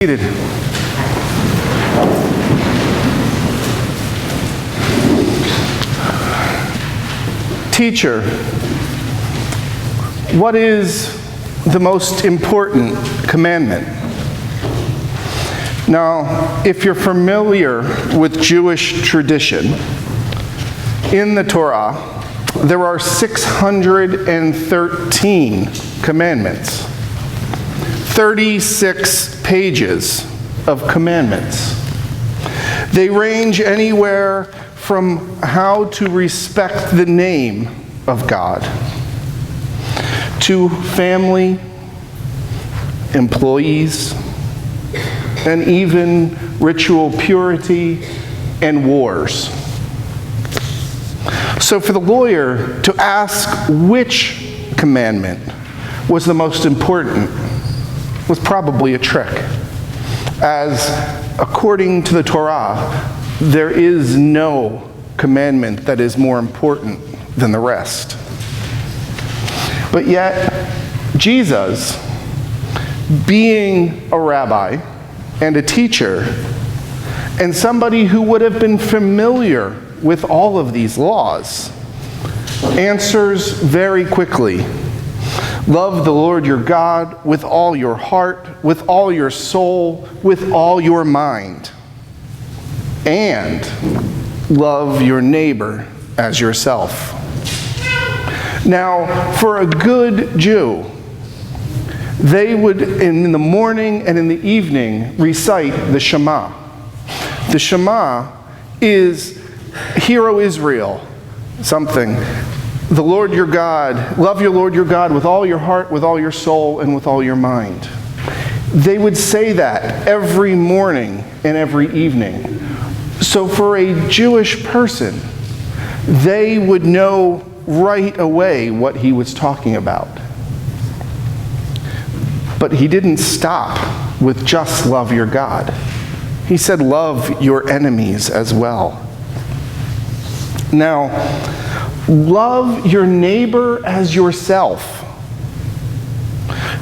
Seated. Teacher, what is the most important commandment? Now, if you're familiar with Jewish tradition, in the Torah, there are 613 commandments. 36 pages of commandments. They range anywhere from how to respect the name of God, to family, employees, and even ritual purity and wars. So for the lawyer to ask which commandment was the most important was probably a trick, as according to the Torah, there is no commandment that is more important than the rest. But yet, Jesus, being a rabbi and a teacher, and somebody who would have been familiar with all of these laws, answers very quickly. Love the Lord your God with all your heart, with all your soul, with all your mind. And love your neighbor as yourself. Now, for a good Jew, they would, in the morning and in the evening, recite the Shema. The Shema is, Hear, O Israel, something. The Lord your God, love your Lord your God with all your heart, with all your soul, and with all your mind. They would say that every morning and every evening. So for a Jewish person, they would know right away what he was talking about. But he didn't stop with just love your God. He said love your enemies as well. Now, love your neighbor as yourself.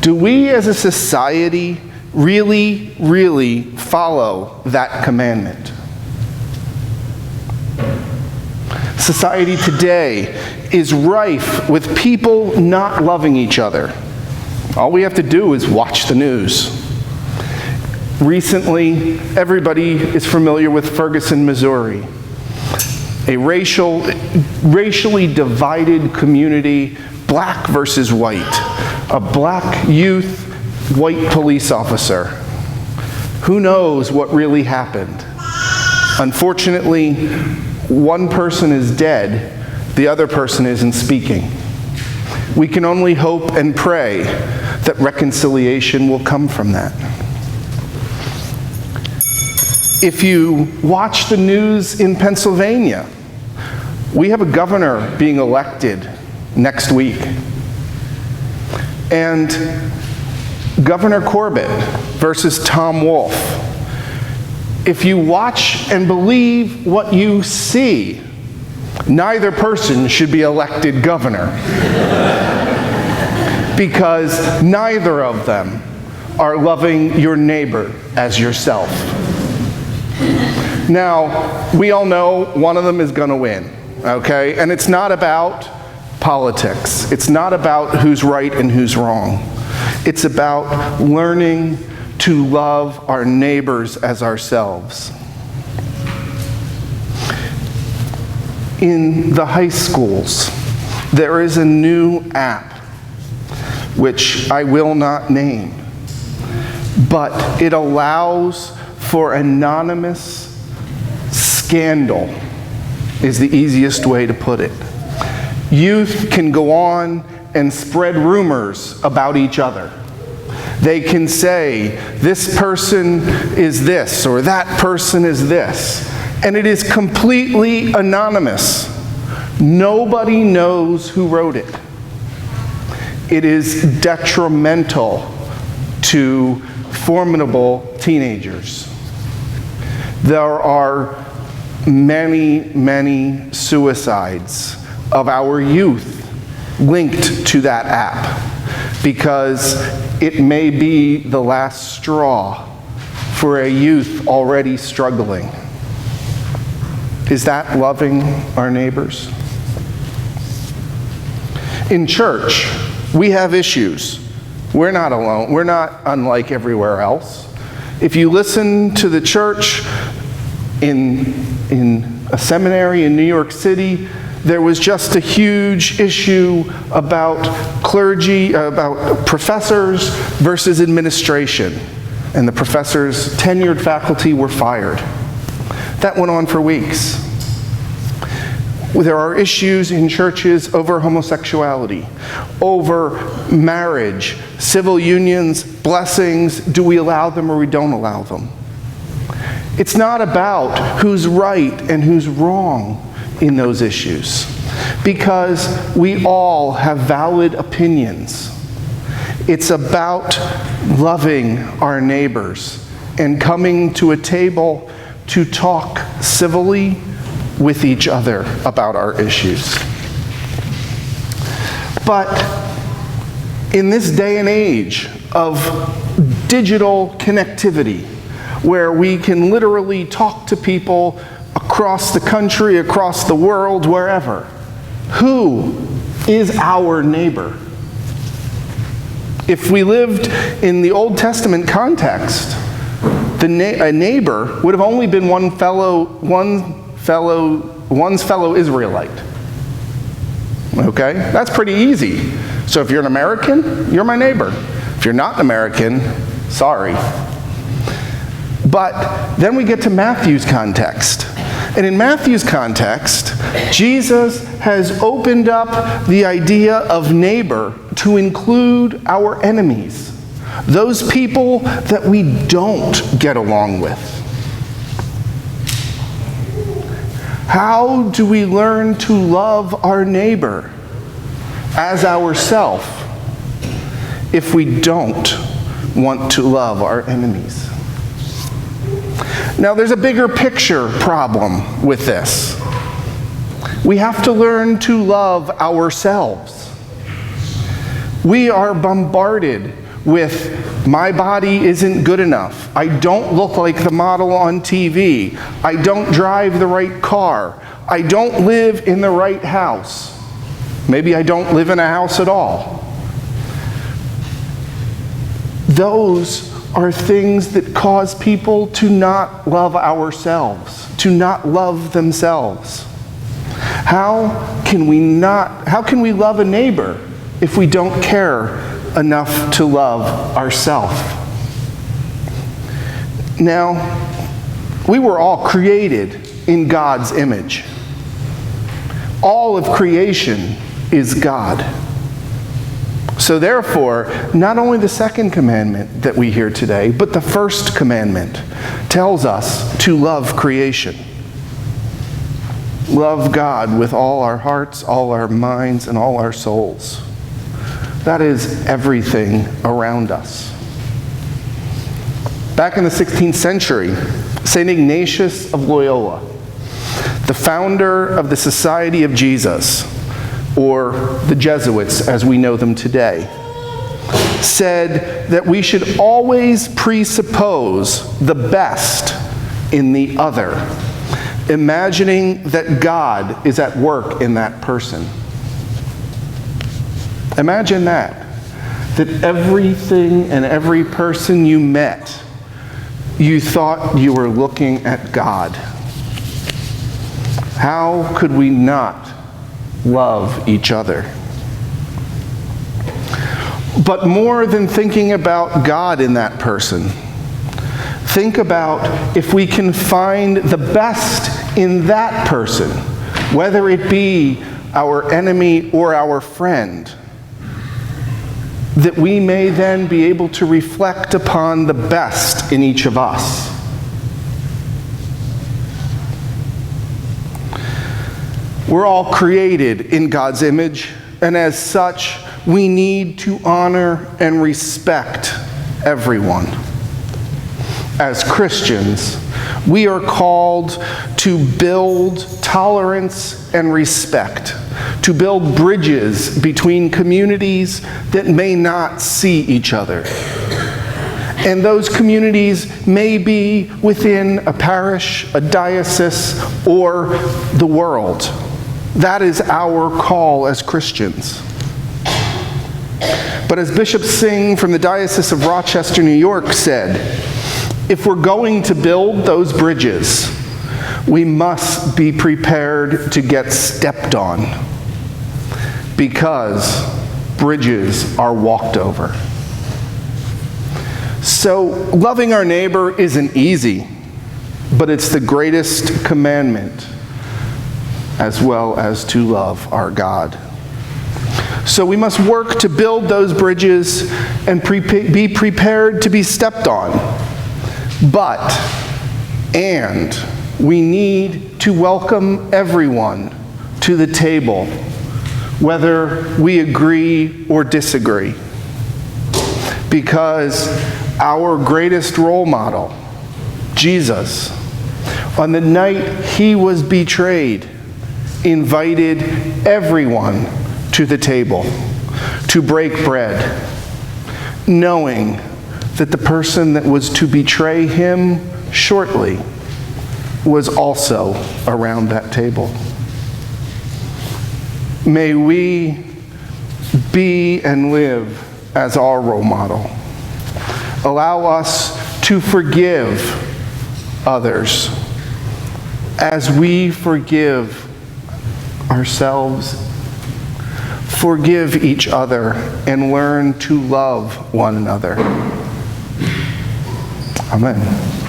Do we as a society really follow that commandment? Society today is rife with people not loving each other. All we have to do is watch the news. Recently, everybody is familiar with Ferguson, Missouri. A racially divided community, black versus white. A black youth, white police officer. Who knows what really happened? Unfortunately, one person is dead, the other person isn't speaking. We can only hope and pray that reconciliation will come from that. If you watch the news in Pennsylvania, we have a governor being elected next week. And Governor Corbett versus Tom Wolf. If you watch and believe what you see, neither person should be elected governor. Because neither of them are loving your neighbor as yourself. Now, we all know one of them is going to win, okay? And it's not about politics. It's not about who's right and who's wrong. It's about learning to love our neighbors as ourselves. In the high schools, there is a new app, which I will not name, but it allows for anonymous scandal, is the easiest way to put it. Youth can go on and spread rumors about each other. They can say, this person is this, or that person is this. And it is completely anonymous. Nobody knows who wrote it. It is detrimental to formidable teenagers. There are many suicides of our youth linked to that app because it may be the last straw for a youth already struggling. Is that loving our neighbors? In church, we have issues. We're not alone. We're not unlike everywhere else. If you listen to the church in a seminary in New York City, there was just a huge issue about clergy, about professors versus administration. And the professors, tenured faculty, were fired. That went on for weeks. There are issues in churches over homosexuality, over marriage, civil unions, blessings. Do we allow them or we don't allow them? It's not about who's right and who's wrong in those issues, because we all have valid opinions. It's about loving our neighbors and coming to a table to talk civilly with each other about our issues. But in this day and age of digital connectivity, where we can literally talk to people across the country, across the world, wherever, who is our neighbor? If we lived in the Old Testament context, a neighbor would have only been one's fellow Israelite. Okay? That's pretty easy. So if you're an American, you're my neighbor. If you're not an American, sorry. But then we get to Matthew's context. And in Matthew's context, Jesus has opened up the idea of neighbor to include our enemies, those people that we don't get along with. How do we learn to love our neighbor as ourself if we don't want to love our enemies? Now, there's a bigger picture problem with this. We have to learn to love ourselves. We are bombarded with, my body isn't good enough. I don't look like the model on TV. I don't drive the right car. I don't live in the right house. Maybe I don't live in a house at all. Those are things that cause people to not love ourselves, to not love themselves. How can we love a neighbor if we don't care enough to love ourselves? Now, we were all created in God's image. All of creation is God. So therefore, not only the second commandment that we hear today, but the first commandment tells us to love creation. Love God with all our hearts, all our minds, and all our souls. That is everything around us. Back in the 16th century, St. Ignatius of Loyola, the founder of the Society of Jesus, or the Jesuits as we know them today, said that we should always presuppose the best in the other, imagining that God is at work in that person. Imagine that everything and every person you met, you thought you were looking at God. How could we not love each other? But more than thinking about God in that person, think about if we can find the best in that person, whether it be our enemy or our friend, that we may then be able to reflect upon the best in each of us. We're all created in God's image, and as such, we need to honor and respect everyone. As Christians, we are called to build tolerance and respect, to build bridges between communities that may not see each other, And those communities may be within a parish, a diocese, or the world. That is our call as Christians. But as Bishop Singh from the Diocese of Rochester, New York said, if we're going to build those bridges, we must be prepared to get stepped on, because bridges are walked over. So loving our neighbor isn't easy, but it's the greatest commandment, as well as to love our God. So we must work to build those bridges and be prepared to be stepped on. And we need to welcome everyone to the table, whether we agree or disagree. Because our greatest role model, Jesus, on the night he was betrayed, invited everyone to the table to break bread, knowing that the person that was to betray him shortly was also around that table. May we be and live as our role model. Allow us to forgive others as we forgive ourselves. Forgive each other and learn to love one another. Amen.